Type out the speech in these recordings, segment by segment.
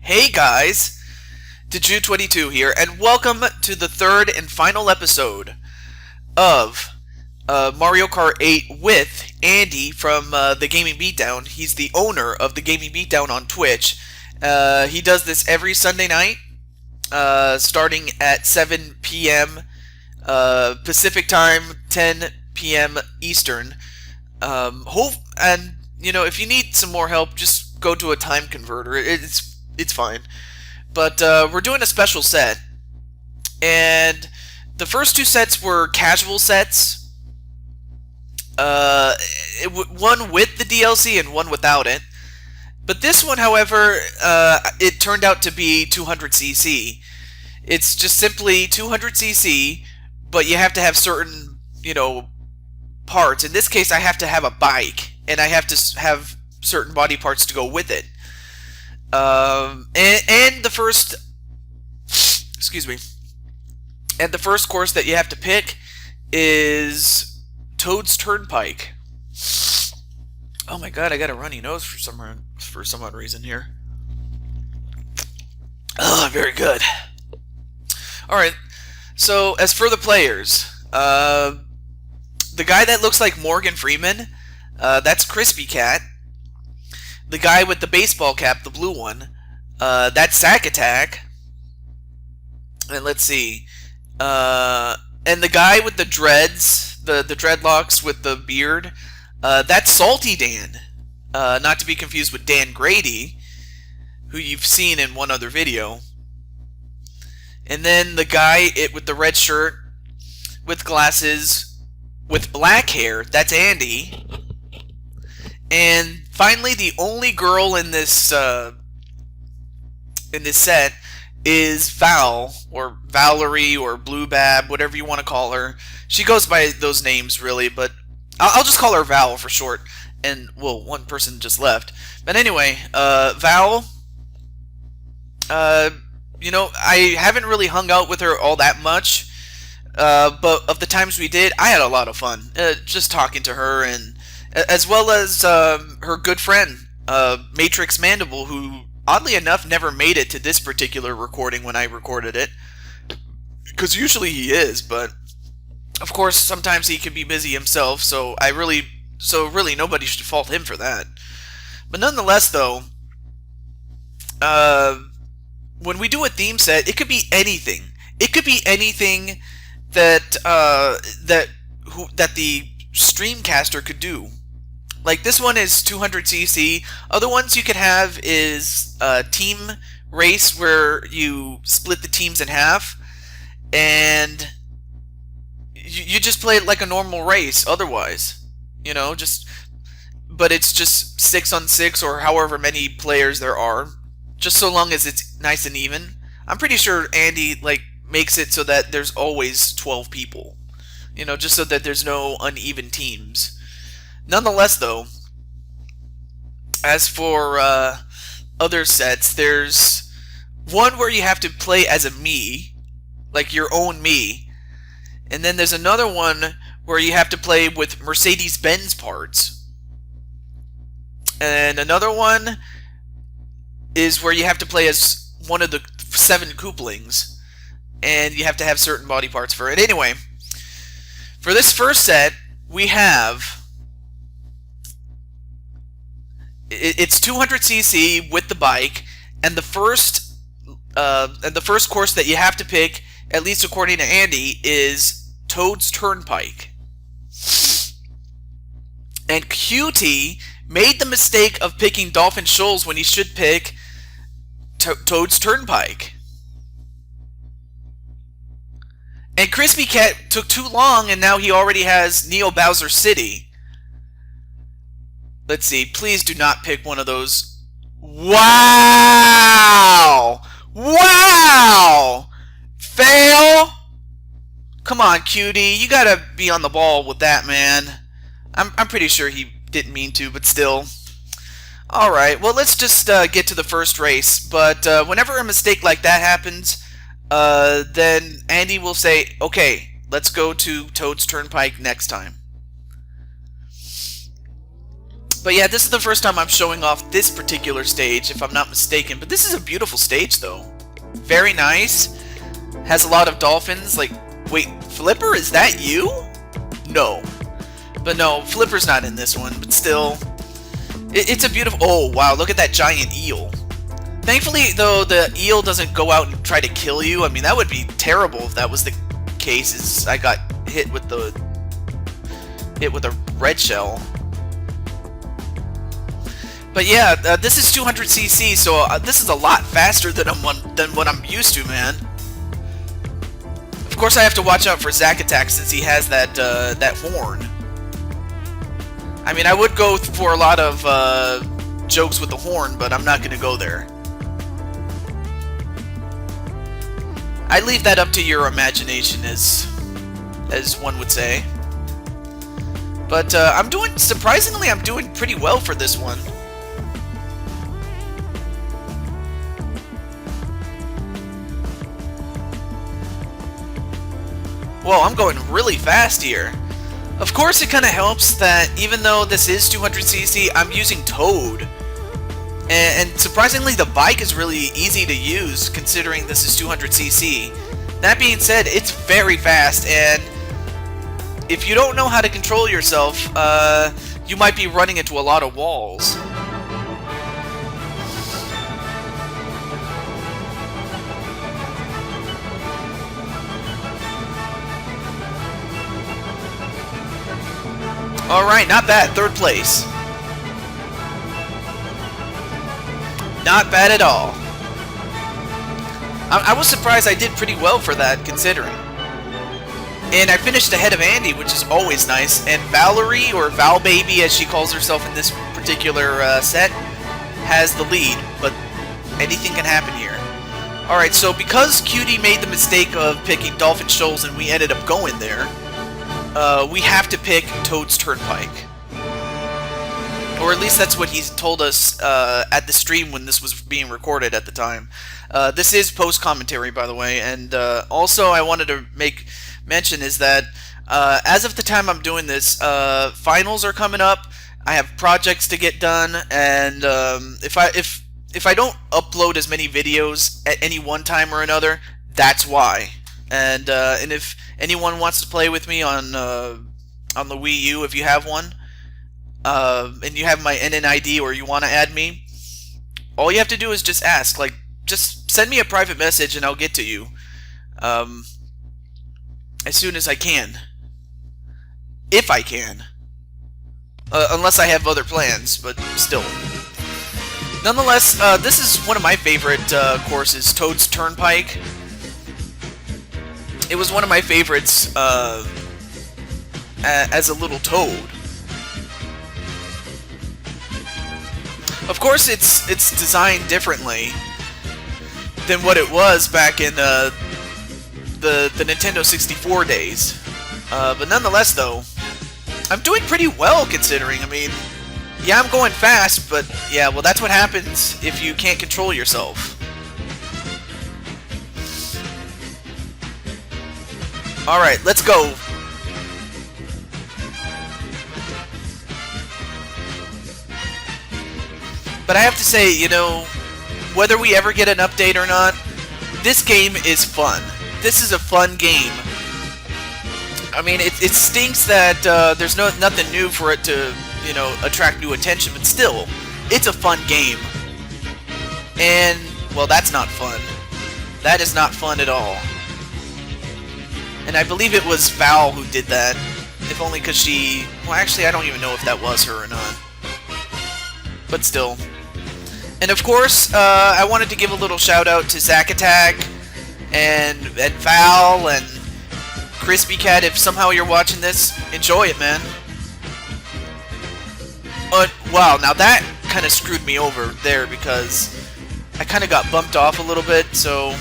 Hey guys, Deju22 here, and welcome to the third and final episode of Mario Kart 8 with Andy from the Gaming Beatdown. He's the owner of the Gaming Beatdown on Twitch. He does this every Sunday night, starting at 7 p.m. Pacific Time, 10 p.m. Eastern. And if you need some more help, just go to a time converter. It's fine. But we're doing a special set, and the first two sets were casual sets. One with the DLC and one without it. But this one, however, it turned out to be 200cc. It's just simply 200cc, but you have to have certain, parts. In this case, I have to have a bike, and I have to have certain body parts to go with it. And the first, excuse me, and the first course that you have to pick is Toad's Turnpike. Oh my god, I got a runny nose for some odd reason here. Oh, very good. Alright, so as for the players, the guy that looks like Morgan Freeman, that's Crispy Cat. The guy with the baseball cap, the blue one, that's Sack Attack. And let's see. And the guy with the dreads, the dreadlocks with the beard, that's Salty Dan. Not to be confused with Dan Grady, who you've seen in one other video. And then the guy with the red shirt, with glasses, with black hair, that's Andy. And finally, the only girl in this set is Val, or Valerie, or Blue Bab, whatever you want to call her. She goes by those names, really, but I'll just call her Val for short. And, well, one person just left. But anyway, Val, I haven't really hung out with her all that much. But of the times we did, I had a lot of fun. Just talking to her, and as well as her good friend, Matrix Mandible, who, oddly enough, never made it to this particular recording when I recorded it. Because usually he is, but of course sometimes he can be busy himself, so really nobody should fault him for that. But nonetheless, though, when we do a theme set, it could be anything. It could be anything that the Streamcaster could do. Like, this one is 200cc. Other ones you could have is a team race where you split the teams in half, and you just play it like a normal race otherwise. But it's just 6 on 6 or however many players there are, just so long as it's nice and even. I'm pretty sure Andy, makes it so that there's always 12 people. Just so that there's no uneven teams. Nonetheless, though, as for other sets, there's one where you have to play as a Mii, like your own Mii, and then there's another one where you have to play with Mercedes-Benz parts, and another one is where you have to play as one of the 7 Koopalings, and you have to have certain body parts for it. Anyway, for this first set, we have... It's 200cc with the bike, and the first course that you have to pick, at least according to Andy, is Toad's Turnpike. And QT made the mistake of picking Dolphin Shoals when he should pick Toad's Turnpike. And Crispy Cat took too long, and now he already has Neo Bowser City. Let's see, please do not pick one of those. Wow! Wow! Fail! Come on, Cutie, you gotta be on the ball with that, man. I'm pretty sure he didn't mean to, but still. Alright, well, let's just get to the first race. But whenever a mistake like that happens, then Andy will say, okay, let's go to Toad's Turnpike next time. But yeah, this is the first time I'm showing off this particular stage, if I'm not mistaken. But this is a beautiful stage, though. Very nice. Has a lot of dolphins. Like, wait, Flipper, is that you? No. But no, Flipper's not in this one, but still. It's a beautiful... Oh, wow, look at that giant eel. Thankfully, though, the eel doesn't go out and try to kill you. I mean, that would be terrible if that was the case. Is I got hit with a red shell. But yeah, this is 200cc, so this is a lot faster than what I'm used to, man. Of course, I have to watch out for Zack Attack since he has that that horn. I mean, I would go for a lot of jokes with the horn, but I'm not going to go there. I leave that up to your imagination, as one would say. But surprisingly, I'm doing pretty well for this one. Whoa, I'm going really fast here. Of course, it kind of helps that even though this is 200cc, I'm using Toad. And surprisingly, the bike is really easy to use considering this is 200cc. That being said, it's very fast, and if you don't know how to control yourself, you might be running into a lot of walls. Alright, not bad. Third place. Not bad at all. I was surprised I did pretty well for that, considering. And I finished ahead of Andy, which is always nice. And Valerie, or Val Baby as she calls herself in this particular set, has the lead. But anything can happen here. Alright, so because Cutie made the mistake of picking Dolphin Shoals and we ended up going there, we have to pick Toad's Turnpike. Or at least that's what he's told us at the stream when this was being recorded at the time. This is post-commentary, by the way, and also I wanted to make mention is that as of the time I'm doing this, finals are coming up, I have projects to get done, and if I don't upload as many videos at any one time or another, that's why. And if anyone wants to play with me on the Wii U, if you have one, and you have my NNID or you want to add me, all you have to do is just ask. Like, just send me a private message and I'll get to you as soon as I can. If I can. Unless I have other plans, but still. Nonetheless, this is one of my favorite courses, Toad's Turnpike. It was one of my favorites as a little Toad. Of course, it's designed differently than what it was back in the Nintendo 64 days. But nonetheless, though, I'm doing pretty well considering. I mean, yeah, I'm going fast, but yeah, well, that's what happens if you can't control yourself. Alright, let's go. But I have to say, you know, whether we ever get an update or not, this game is fun. This is a fun game. I mean, it stinks that there's nothing new for it to, you know, attract new attention, but still, it's a fun game. And, well, that's not fun. That is not fun at all. And I believe it was Val who did that. If only because she... Well, actually, I don't even know if that was her or not. But still. And of course, I wanted to give a little shout out to Zack Attack and Val and Crispy Cat. If somehow you're watching this, enjoy it, man. But wow, now that kind of screwed me over there because I kind of got bumped off a little bit. So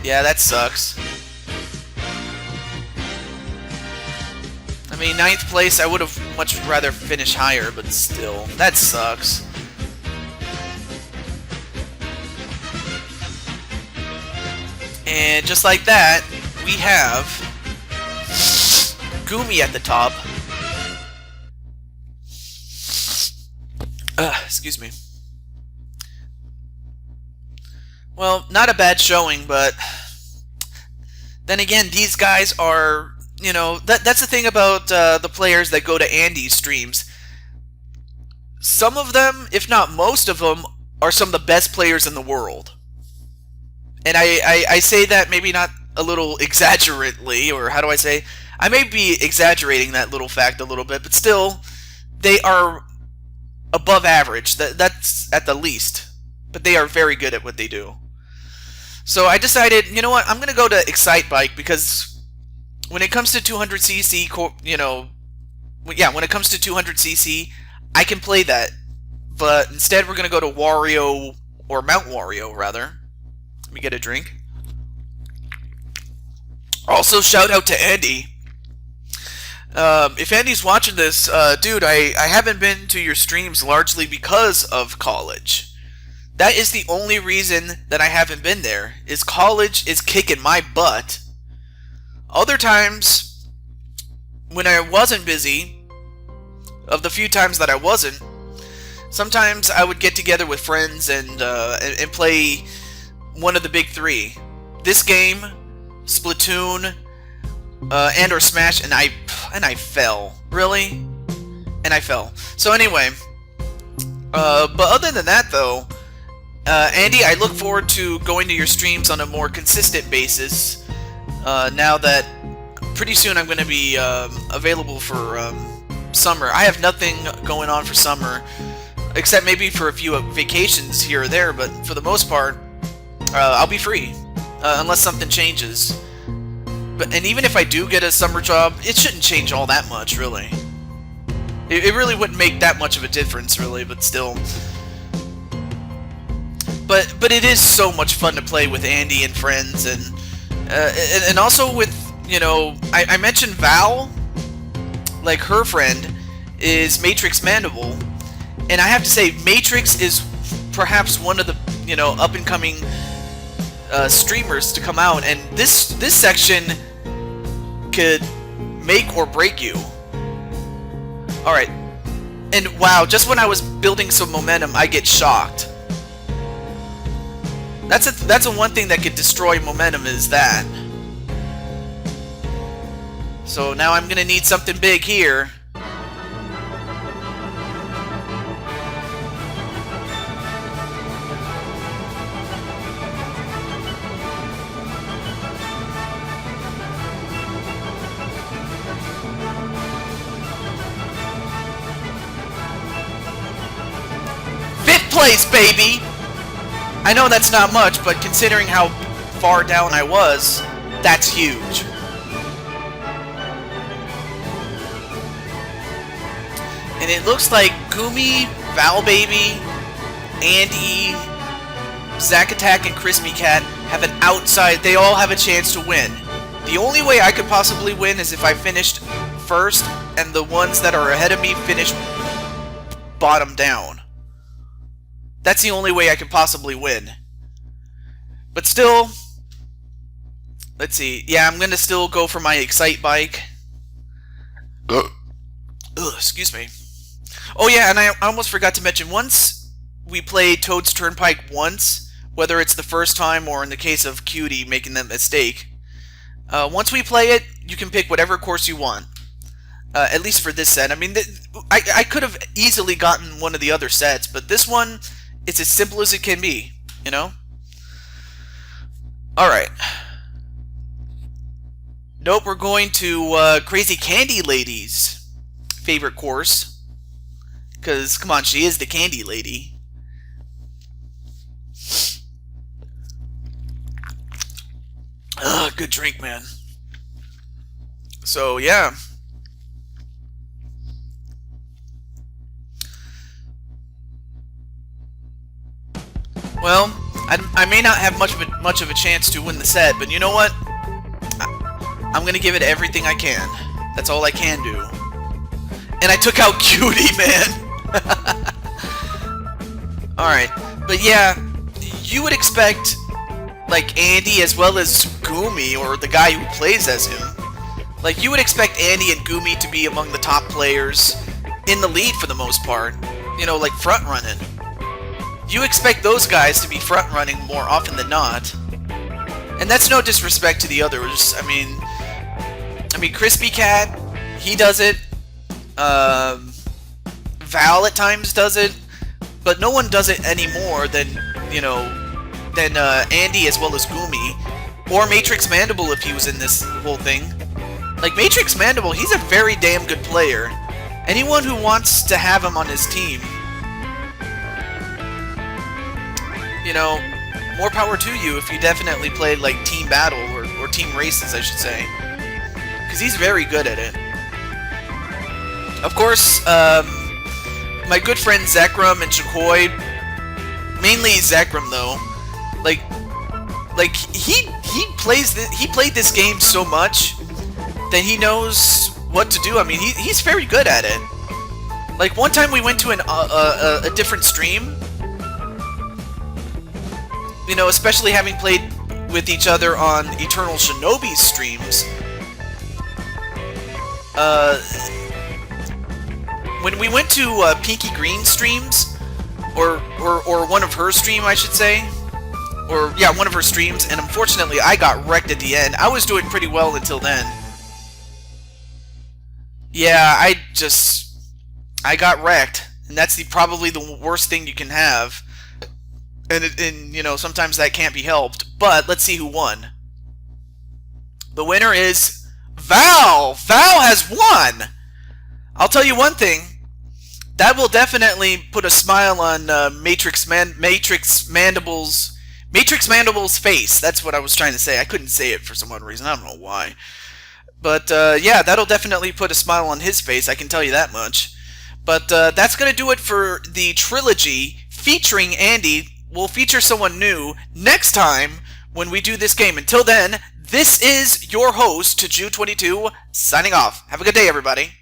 yeah, that sucks. I mean, 9th place, I would have much rather finished higher, but still, that sucks. And just like that, we have Gumi at the top. Excuse me. Well, not a bad showing, but then again, these guys are, you know, that's the thing about the players that go to Andy's streams. Some of them, if not most of them, are some of the best players in the world. And I say that maybe not a little exaggerately, or how do I say? I may be exaggerating that little fact a little bit, but still, they are above average. That's at the least. But they are very good at what they do. So I decided, you know what, I'm going to go to Excite Bike, because when it comes to 200cc, you know, yeah, when it comes to 200cc, I can play that. But instead we're going to go to Wario, or Mount Wario, rather. Let me get a drink. Also, shout out to Andy. If Andy's watching this, dude, I haven't been to your streams largely because of college. That is the only reason that I haven't been there, is college is kicking my butt. Other times, when I wasn't busy, of the few times that I wasn't, sometimes I would get together with friends and play one of the big three. This game, Splatoon, and or Smash, and I fell. Really? And I fell. So anyway, but other than that though, Andy, I look forward to going to your streams on a more consistent basis, now that pretty soon I'm going to be available for summer. I have nothing going on for summer, except maybe for a few vacations here or there, but for the most part, I'll be free, unless something changes. And even if I do get a summer job, it shouldn't change all that much, really. It really wouldn't make that much of a difference, really, but still. But it is so much fun to play with Andy and friends, and also with, you know, I mentioned Val, like her friend is Matrix Mandible, and I have to say Matrix is perhaps one of the, you know, up and coming streamers to come out, and this section could make or break you. Alright, and wow, just when I was building some momentum, I get shocked. That's a one thing that could destroy momentum, is that. So now I'm gonna need something big here. Fifth place, baby! I know that's not much, but considering how far down I was, that's huge. And it looks like Gumi, Valbaby, Andy, Zack Attack, and Crispy Cat have an outside. They all have a chance to win. The only way I could possibly win is if I finished first, and the ones that are ahead of me finish bottom down. That's the only way I could possibly win. But still, let's see. Yeah, I'm gonna still go for my Excite Bike. Ugh, excuse me. Oh yeah, and I almost forgot to mention, once we played Toad's Turnpike once, whether it's the first time or in the case of Cutie making that mistake, once we play it, you can pick whatever course you want. At least for this set. I mean, I could have easily gotten one of the other sets, but this one, it's as simple as it can be, you know? Alright. Nope, we're going to Crazy Candy Lady's favorite course. Because, come on, she is the Candy Lady. Ugh, good drink, man. So, yeah. Well, I may not have much of a chance to win the set, but you know what? I'm gonna give it everything I can. That's all I can do. And I took out Cutie, man. Alright, but yeah, you would expect, like, Andy as well as Gumi, or the guy who plays as him. Like, you would expect Andy and Gumi to be among the top players in the lead for the most part. you know, like front running. You expect those guys to be front running more often than not. And that's no disrespect to the others. I mean, Crispy Cat, he does it. Val at times does it, but no one does it any more than, you know, than Andy as well as Goomy, or Matrix Mandible if he was in this whole thing. Like, Matrix Mandible, he's a very damn good player. Anyone who wants to have him on his team, you know, more power to you if you definitely play, like, team battle, or team races, I should say. Because he's very good at it. Of course, my good friend Zekrom and Jacoy, mainly Zekrom though, like he played this game so much that he knows what to do. I mean, he's very good at it. Like, one time we went to a different stream, you know, especially having played with each other on Eternal Shinobi streams. When we went to Pinky Green streams, or one of her stream, I should say, or yeah, one of her streams, and unfortunately I got wrecked at the end. I was doing pretty well until then. Yeah, I got wrecked, and that's probably the worst thing you can have. And you know, sometimes that can't be helped. But let's see who won. The winner is Val. Val has won. I'll tell you one thing. That will definitely put a smile on Matrix Mandible's face. That's what I was trying to say. I couldn't say it for some odd reason. I don't know why. But yeah, that'll definitely put a smile on his face. I can tell you that much. But that's going to do it for the trilogy featuring Andy. We'll feature someone new next time when we do this game. Until then, this is your host, Ju22, signing off. Have a good day, everybody.